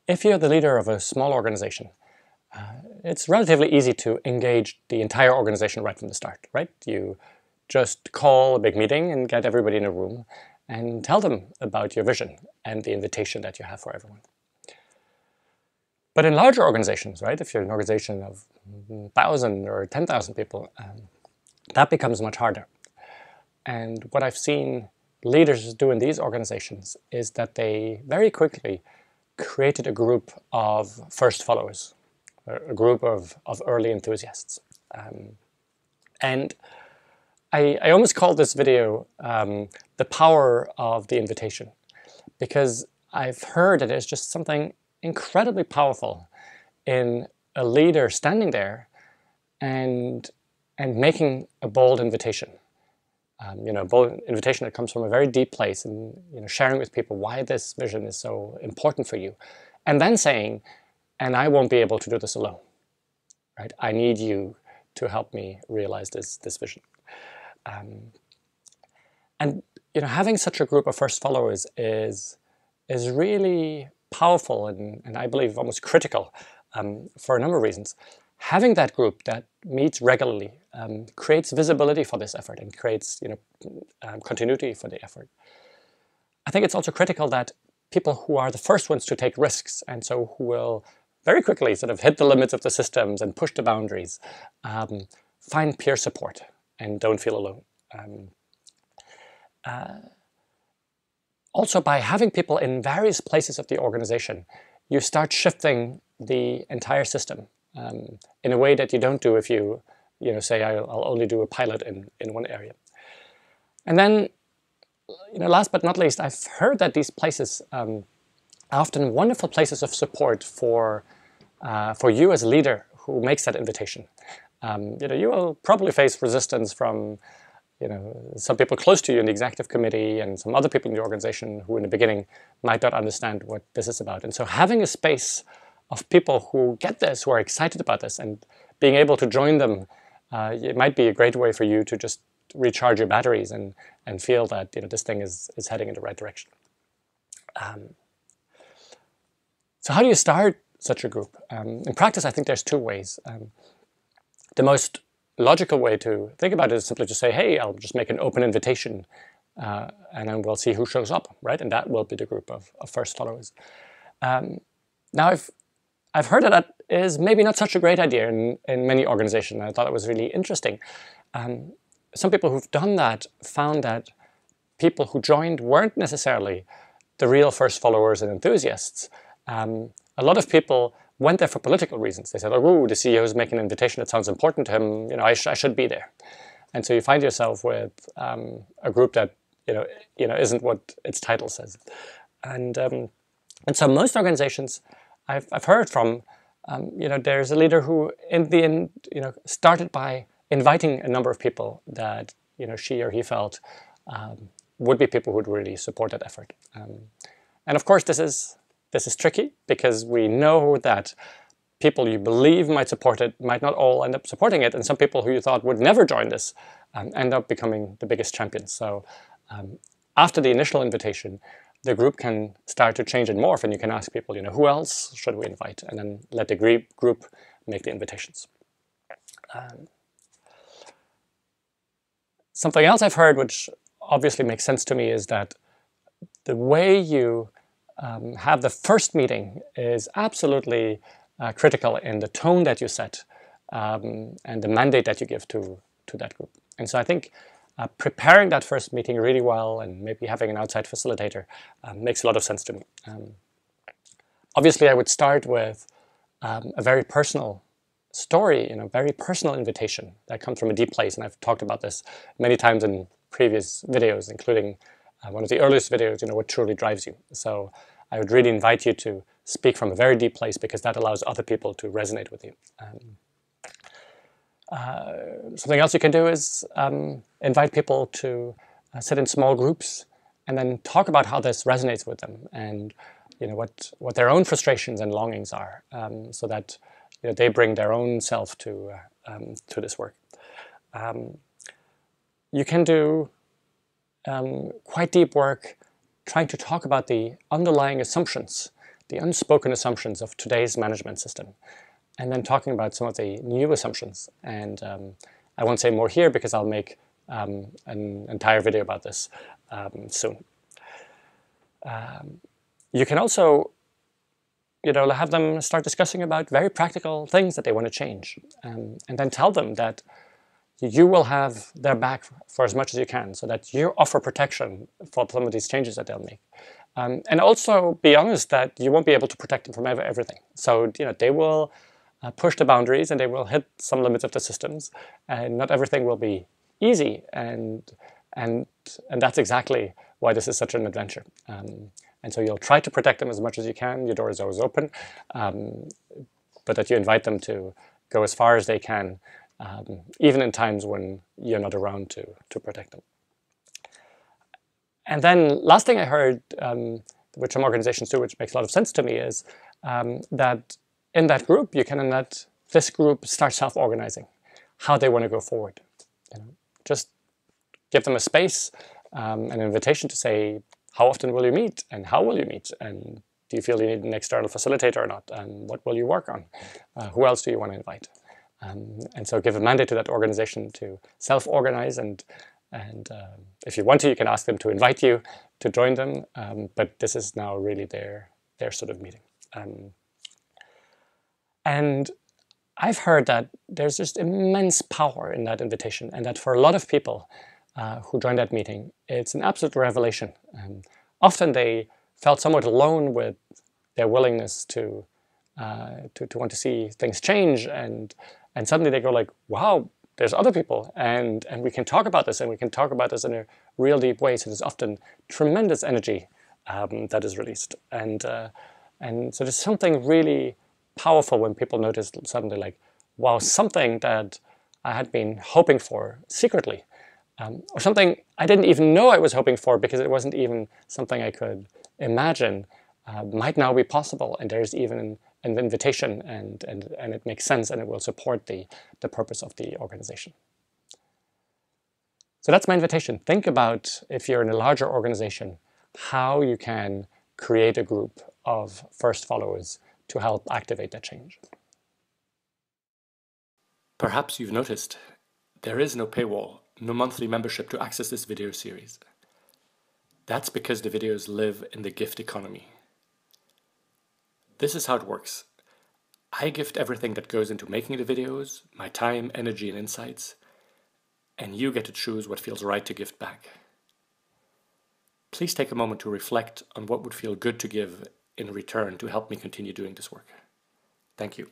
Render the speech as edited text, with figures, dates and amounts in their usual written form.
if you're the leader of a small organization, it's relatively easy to engage the entire organization right from the start, right? You just call a big meeting and get everybody in a room and tell them about your vision and the invitation that you have for everyone. But in larger organizations, right, if you're an organization of 1,000 or 10,000 people, that becomes much harder. And what I've seen leaders do in these organizations is that they very quickly created a group of first followers, a group of early enthusiasts. And I almost call this video the power of the invitation, because I've heard that there's just something incredibly powerful in a leader standing there and making a bold invitation. A bold invitation that comes from a very deep place, and sharing with people why this vision is so important for you, and then saying, and I won't be able to do this alone, right? I need you to help me realize this vision. And having such a group of first followers is really powerful and I believe almost critical for a number of reasons. Having that group that meets regularly creates visibility for this effort and creates continuity for the effort. I think it's also critical that people who are the first ones to take risks, and so who will very quickly sort of hit the limits of the systems and push the boundaries, find peer support and don't feel alone. Also, by having people in various places of the organization, you start shifting the entire system in a way that you don't do if you say, I'll only do a pilot in one area. And then, last but not least, I've heard that these places are often wonderful places of support for you as a leader who makes that invitation. You will probably face resistance from some people close to you in the executive committee and some other people in the organization who in the beginning might not understand what this is about. And so having a space of people who get this, who are excited about this, and being able to join them, it might be a great way for you to just recharge your batteries and feel that this thing is heading in the right direction. So how do you start such a group? In practice, I think there's two ways. The most logical way to think about it is simply to say, hey, I'll just make an open invitation and then we'll see who shows up, right? And that will be the group of first followers. Now, I've heard that is maybe not such a great idea in many organizations. I thought it was really interesting. Some people who've done that found that people who joined weren't necessarily the real first followers and enthusiasts. A lot of people went there for political reasons. They said, oh, the CEO is making an invitation that sounds important to him. I should be there. And so you find yourself with a group that isn't what its title says. And so most organizations I've heard from, there's a leader who in the end, started by inviting a number of people that she or he felt would be people who would really support that effort. And of course, this is tricky because we know that people you believe might support it might not all end up supporting it, and some people who you thought would never join this end up becoming the biggest champions. So after the initial invitation, the group can start to change and morph, and you can ask people, who else should we invite, and then let the group make the invitations. Something else I've heard, which obviously makes sense to me, is that the way you have the first meeting is absolutely critical in the tone that you set and the mandate that you give to that group. And so I think preparing that first meeting really well and maybe having an outside facilitator makes a lot of sense to me. Obviously, I would start with a very personal story, very personal invitation that comes from a deep place. And I've talked about this many times in previous videos, including one of the earliest videos, what truly drives you. So I would really invite you to speak from a very deep place because that allows other people to resonate with you. Something else you can do is invite people to sit in small groups and then talk about how this resonates with them and what their own frustrations and longings are, so that they bring their own self to this work. You can do quite deep work trying to talk about the underlying assumptions the unspoken assumptions of today's management system, and then talking about some of the new assumptions. And I won't say more here because I'll make an entire video about this soon. You can also, have them start discussing about very practical things that they want to change, and then tell them that you will have their back for as much as you can, so that you offer protection for some of these changes that they'll make. And also be honest that you won't be able to protect them from everything. So they will push the boundaries and they will hit some limits of the systems, and not everything will be easy. And that's exactly why this is such an adventure. And so you'll try to protect them as much as you can. Your door is always open, but that you invite them to go as far as they can, even in times when you're not around to protect them. And then last thing I heard, which some organizations do, which makes a lot of sense to me, is that in that group, you can let this group start self-organizing how they want to go forward. Just give them a space, an invitation to say, how often will you meet and how will you meet? And do you feel you need an external facilitator or not? And what will you work on? Who else do you want to invite? And so give a mandate to that organization to self-organize, and if you want to, you can ask them to invite you to join them. But this is now really their sort of meeting. And I've heard that there's just immense power in that invitation, and that for a lot of people who join that meeting, it's an absolute revelation. Often they felt somewhat alone with their willingness to want to see things change, and suddenly they go like, wow, there's other people, and we can talk about this, and we can talk about this in a real deep way. So there's often tremendous energy that is released, and so there's something really powerful when people notice suddenly like, wow, something that I had been hoping for secretly, or something I didn't even know I was hoping for because it wasn't even something I could imagine, might now be possible, and there's even an invitation, and it makes sense, and it will support the purpose of the organization. So that's my invitation. Think about, if you're in a larger organization, how you can create a group of first followers to help activate that change. Perhaps you've noticed there is no paywall, no monthly membership to access this video series. That's because the videos live in the gift economy. This is how it works. I gift everything that goes into making the videos, my time, energy, and insights, and you get to choose what feels right to gift back. Please take a moment to reflect on what would feel good to give in return to help me continue doing this work. Thank you.